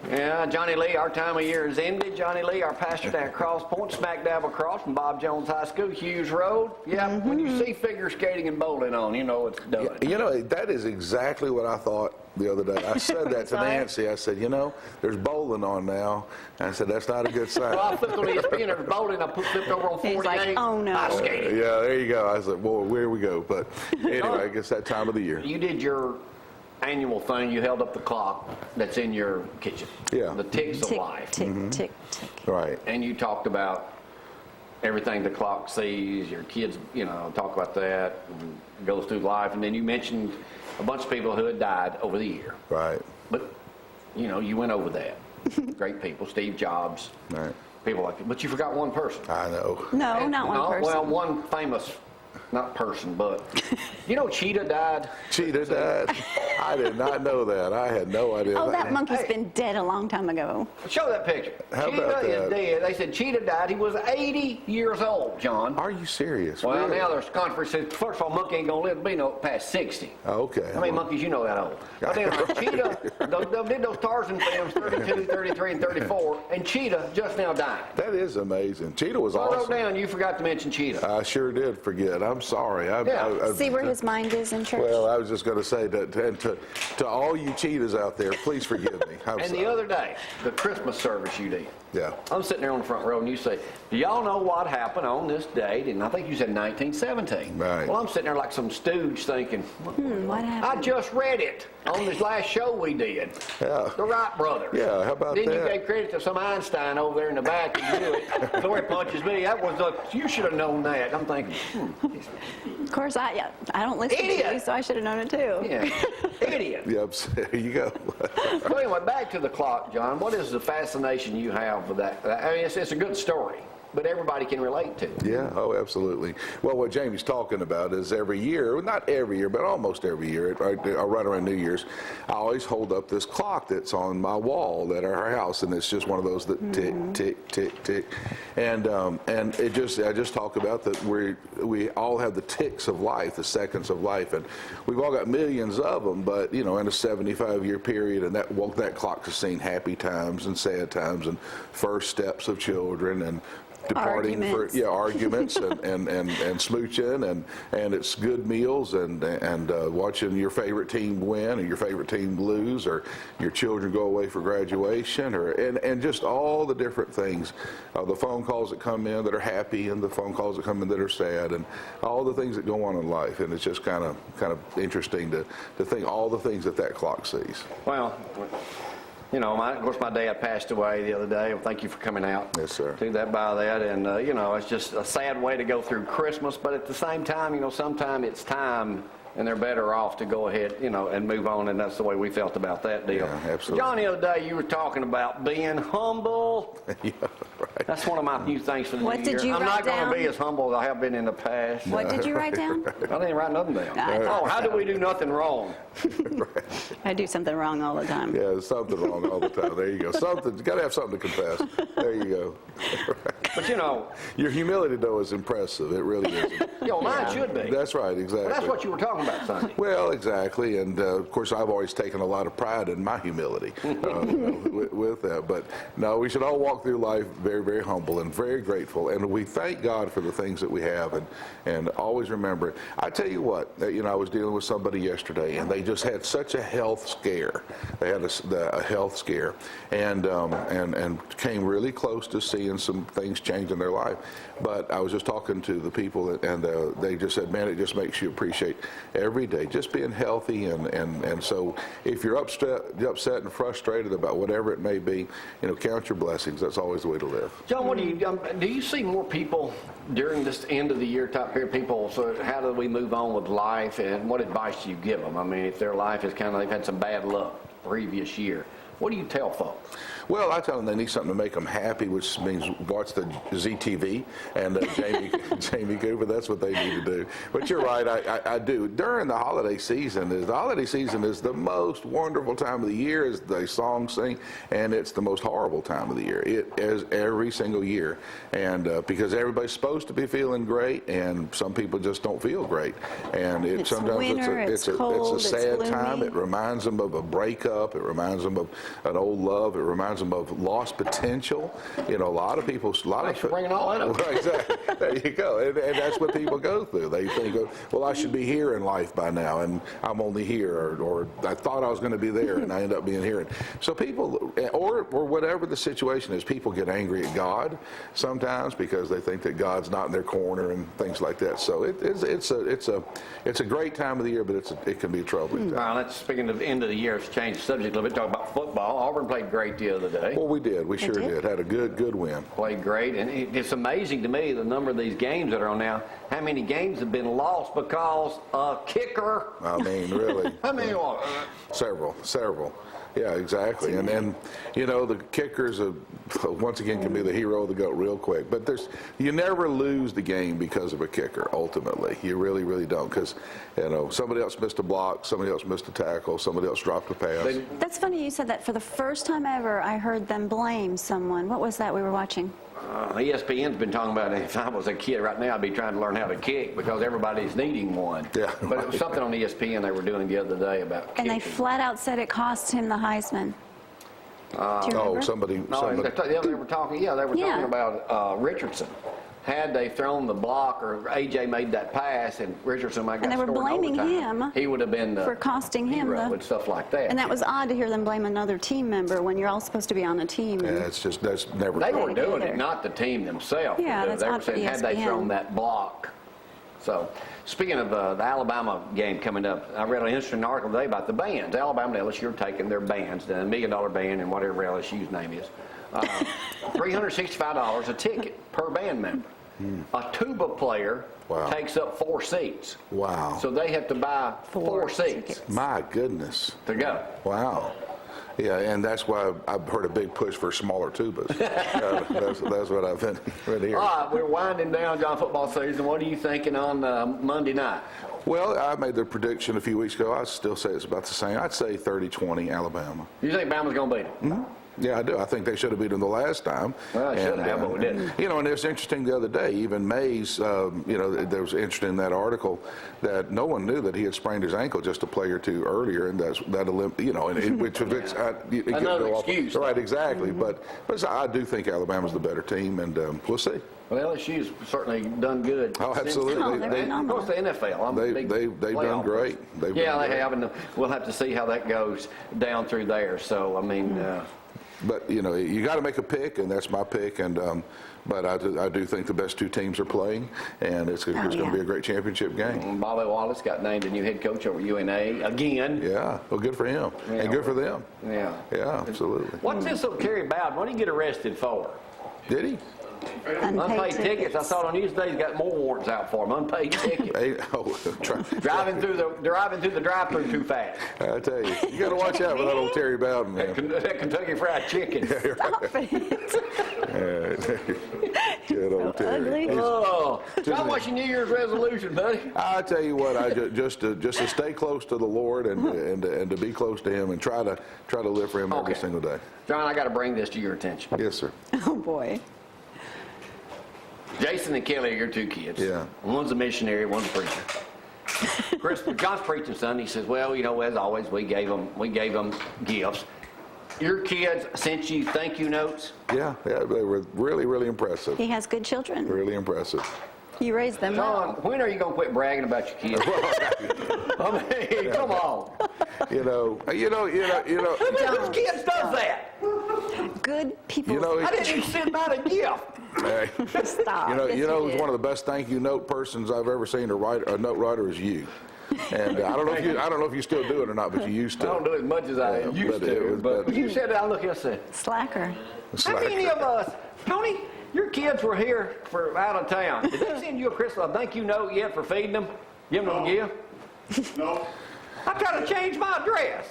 Yeah, Johnny Lee, our time of year is ended. Johnny Lee, our pastor down at Cross Point, smack dab across from Bob Jones High School, Hughes Road. Yeah, when you see figure skating and bowling on, you know it's done. You know, that is exactly what I thought the other day. I said that to Nancy. I said, you know, there's bowling on now. And I said, that's not a good sign. Well, I flipped on ESPN, there's bowling. I flipped over on 48. He's like, oh, no. I skated. Yeah, there you go. I said, well, where we go. But anyway, I guess that time of the year. You did your annual thing. You held up the clock that's in your kitchen. Yeah. The ticks of life. Tick, tick, tick. Right. And you talked about everything the clock sees, your kids, you know, talk about that, and goes through life. And then you mentioned a bunch of people who had died over the year. Right. But, you know, you went over that. Great people, Steve Jobs, Right. people like that. But you forgot one person. I know. No, not one person. Well, one famous, not person, but, you know, Cheetah died. Cheetah died. I did not know that. I had no idea. Oh, that monkey's been dead a long time ago. Show that picture. How Cheetah about is that? dead. They said Cheetah died. He was 80 years old, John. Are you serious? Well, Really? now there's conference says, first of all, monkey ain't going to live to be no past 60. Oh, okay. How many monkeys you know that old? But then Cheetah, they did those Tarzan films, 32, 33, and 34, and Cheetah just now died. That is amazing. Cheetah was So I wrote awesome. down, you forgot to mention Cheetah. I sure did forget. I'm sorry. See where his mind is in church. Well, I was just going to say that and to all you cheetahs out there, please forgive me. I'm And sorry. the other day, the Christmas service you did. Yeah. I'm sitting there on the front row, and you say, do y'all know what happened on this date? And I think you said 1917. Right. Well, I'm sitting there like some stooge thinking, What I happened? just read it on this last show we did. Yeah. The Wright brothers. Yeah, how about then that? you gave credit to some Einstein over there in the back. And you knew it. Gloria punches me. That was you should have known that. I'm thinking, Of course, I don't listen to Idiot. you, so I should have known it too. yeah, idiot. Yep. There you go. So anyway, back to the clock, John. What is the fascination you have with that? I mean, it's a good story, but everybody can relate to it. Yeah, oh, absolutely. Well, what Jamie's talking about is every year, not every year, but almost every year, right around New Year's, I always hold up this clock that's on my wall at our house, and it's just one of those that tick, tick, tick, tick. And I just talk about that we all have the ticks of life, the seconds of life, and we've all got millions of them, but, you know, in a 75-year period, and that clock has seen happy times and sad times and first steps of children and departing Arguments. for arguments and smooching and it's good meals and watching your favorite team win or your favorite team lose or your children go away for graduation and just all the different things, the phone calls that come in that are happy and the phone calls that come in that are sad and all the things that go on in life, and it's just kind of interesting to think all the things that clock sees. Well, you know, of course, my dad passed away the other day. Well, thank you for coming out. Yes, sir. Do that by that. And, you know, it's just a sad way to go through Christmas. But at the same time, you know, sometimes it's time and they're better off to go ahead, you know, and move on. And that's the way we felt about that deal. Yeah, absolutely. John, the other day you were talking about being humble. Yeah, right. That's one of my new things for the What new did year. you I'm write not going down? to be as humble as I have been in the past. What did you write down? I didn't write nothing down. I thought Oh, how do we do nothing wrong? I do something wrong all the time. Yeah, there's something wrong all the time. There you go. Something, you got to have something to confess. There you go. But, you know, Your humility, though, is impressive. It really is. you know, mine should be. That's right, exactly. Well, that's what you were talking about, Sonny. Well, exactly, and of course, I've always taken a lot of pride in my humility with that. But no, we should all walk through life very, very humble and very grateful, and we thank God for the things that we have, and always remember it. I tell you what, you know, I was dealing with somebody yesterday, and they just had such a health scare. They had a health scare, and came really close to seeing some things change in their life. But I was just talking to the people, and they just said, man, it just makes you appreciate every day just being healthy. And so if you're upset and frustrated about whatever it may be, you know, count your blessings. That's always the way to live. John, what do you see more people during this end of the year type period? People, so how do we move on with life, and what advice do you give them? I mean, if their life is they've had some bad luck previous year, what do you tell folks? Well, I tell them they need something to make them happy, which means watch the ZTV and Jamie Cooper. That's what they need to do. But you're right, I do. During the holiday season is the most wonderful time of the year, as the songs sing, and it's the most horrible time of the year. It is every single year, and because everybody's supposed to be feeling great, and some people just don't feel great, and It's sometimes winter, it's it's cold, a sad it's time. gloomy. It reminds them of a breakup. It reminds them of an old love. It reminds them of lost potential. You know, a lot of people, Thanks for bringing all that up. Well, exactly. There you go. And that's what people go through. They think, well, I should be here in life by now, and I'm only here, or I thought I was going to be there, and I end up being here. And so people, or whatever the situation is, people get angry at God sometimes because they think that God's not in their corner and things like that. So it's a great time of the year, but it can be a troubling time. All right, let's, speaking of the end of the year, let's change the subject a little bit, talk about football. Auburn played great the other day. Well, we did. We sure did. Had a good win. Played great, and it's amazing to me the number of these games that are on now. How many games have been lost because a kicker? I mean, really. I mean, Several. Yeah, exactly. And then, you know, the kickers, once again, can be the hero of the goat real quick. But you never lose the game because of a kicker, ultimately. You really, really don't. Because, you know, somebody else missed a block, somebody else missed a tackle, somebody else dropped a pass. That's funny you said that. For the first time ever, I heard them blame someone. What was that we were watching? ESPN's been talking about if I was a kid right now, I'd be trying to learn how to kick because everybody's needing one. Yeah. But it was something on ESPN they were doing the other day about And they kicking. flat out said it cost him the Heisman. Do you remember? Somebody. They were talking. Yeah, they were Yeah. talking about Richardson. Had they thrown the block or AJ made that pass and Richardson might got And they were scored in blaming overtime, him he would have been the for costing him hero the- and stuff like that. And that was odd to hear them blame another team member when you're all supposed to be on a team. Yeah, that's never They cool. were doing either. it, not the team themselves. Yeah, that's They were odd for saying, had they ESPN. thrown that block. So, speaking of the Alabama game coming up, I read an interesting article today about the bands. Alabama and LSU are taking their bands, the $1 million band and whatever LSU's name is. $365 a ticket per band member. A tuba player Wow. takes up 4 seats. Wow. So they have to buy 4 seats tickets. My goodness. to go. Wow. Yeah, and that's why I've heard a big push for smaller tubas. That's what I've been hearing. All right, we're winding down, John, football season. What are you thinking on Monday night? Well, I made the prediction a few weeks ago. I still say it's about the same. I'd say 30-20 Alabama. You think Bama's going to beat them? Yeah, I do. I think they should have beaten them the last time. Well, they should have, but we didn't. You know, and it's interesting the other day, even Mays, you know, there was interesting in that article that no one knew that he had sprained his ankle just a play or two earlier, and you know, which it could Another go off. excuse. Right, exactly. But I do think Alabama's the better team, and we'll see. Well, LSU's certainly done good. Oh, absolutely. Oh, they're And of course, the NFL. I'm a big They've done playoff great. person. They've Yeah, done they great. have, and we'll have to see how that goes down through there. So, I mean, But, you know, you got to make a pick, and that's my pick. And but I do think the best two teams are playing, and it's going to be a great championship game. Bobby Wallace got named the new head coach over UNA again. Yeah, well, good for him, and good for them. Yeah. Yeah, absolutely. What's this little Terry Bowden? What did he get arrested for? Did he? Unpaid tickets. I saw it on news today. He's got more warrants out for him. Unpaid tickets. Hey, driving through the drive-through too fast. I tell you got to watch out for that old Terry Bowden, man. That Kentucky Fried Chicken. Stop it. Good old Terry. Ugly. Oh, John, what's your New Year's resolution, buddy? I tell you what, just to stay close to the Lord and to be close to Him and try to live for Him every Okay. single day. John, I got to bring this to your attention. Yes, sir. Oh, boy. Jason and Kelly are your 2 kids. Yeah. One's a missionary, one's a preacher. John's preaching Sunday. He says, well, you know, as always, we gave them gifts. Your kids sent you thank you notes? Yeah, they were really, really impressive. He has good children. Really impressive. You raised them John, well. when are you going to quit bragging about your kids? I mean, come on. You know. Who of kids does that? Good people. You know, I didn't even send out a gift. Hey, Stop. you know, Yes, who's did. one of the best thank you note persons I've ever seen a note writer is you. And I don't know if you still do it or not, but you used I to. don't do as much as I used but it to. was- But but- you said that, I look and said, Slacker. It's how like- many of us, Tony, your kids were here for out of town. Did they send you a Christmas thank you note yet for feeding them? Give them a gift? No. I try to change my address.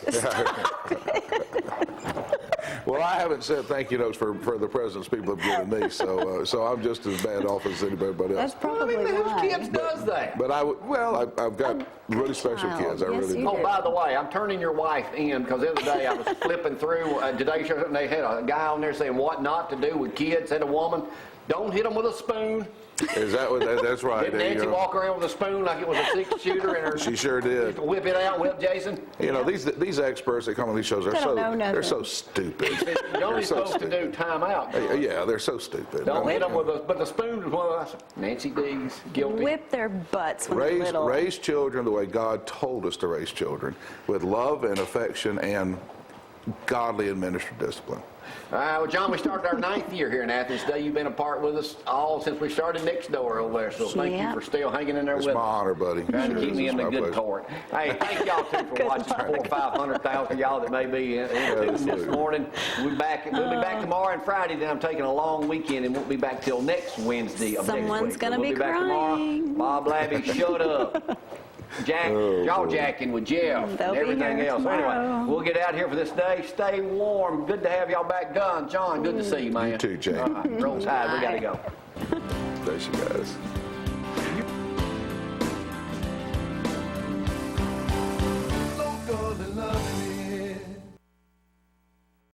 Well, I haven't said thank you notes for the presents people have given me, so I'm just as bad off as anybody else. That's I probably mean, whose why. kids does that? But I've got really special child. kids. I Yes, really you do. Oh, did. by the way, I'm turning your wife in because the other day I was flipping through Today's Show and they had a guy on there saying what not to do with kids. Had a woman Don't hit them with a spoon. Is that what? That's right. Did Nancy walk around with a spoon like it was a six-shooter? And She sure did. Whip it out, whip Jason. You know, these experts that come on these shows, They don't know they're nothing. so stupid. You're only They're so supposed to do timeout. Yeah, they're so stupid. Don't hit them with a, but the spoon is one of those. Nancy Dees, guilty. Whip their butts when they're Raise, little. raise children the way God told us to raise children, with love and affection and godly administered discipline. Well, John, we started our 9th year here in Athens today. You've been a part with us all since we started next door over there, so thank you Yeah. for still hanging in there It's with my us. honor, buddy. Trying to Sure keep is. me in It's the my good pleasure. part. Hey, thank y'all too for watching. 400,000 or 500,000 y'all that may be in tune this Absolutely. morning. We'll be back tomorrow and Friday. Then I'm taking a long weekend and won't be back till next Wednesday of next week. Someone's gonna We'll be back tomorrow. crying. Bob Labby, shut up. Jaw jacking with Jeff and They'll be everything here else. So anyway, tomorrow. we'll get out here for this day. Stay warm. Good to have y'all back. John, good to see you, man. You too, Jay. Roll Tide. We got to go. There she goes.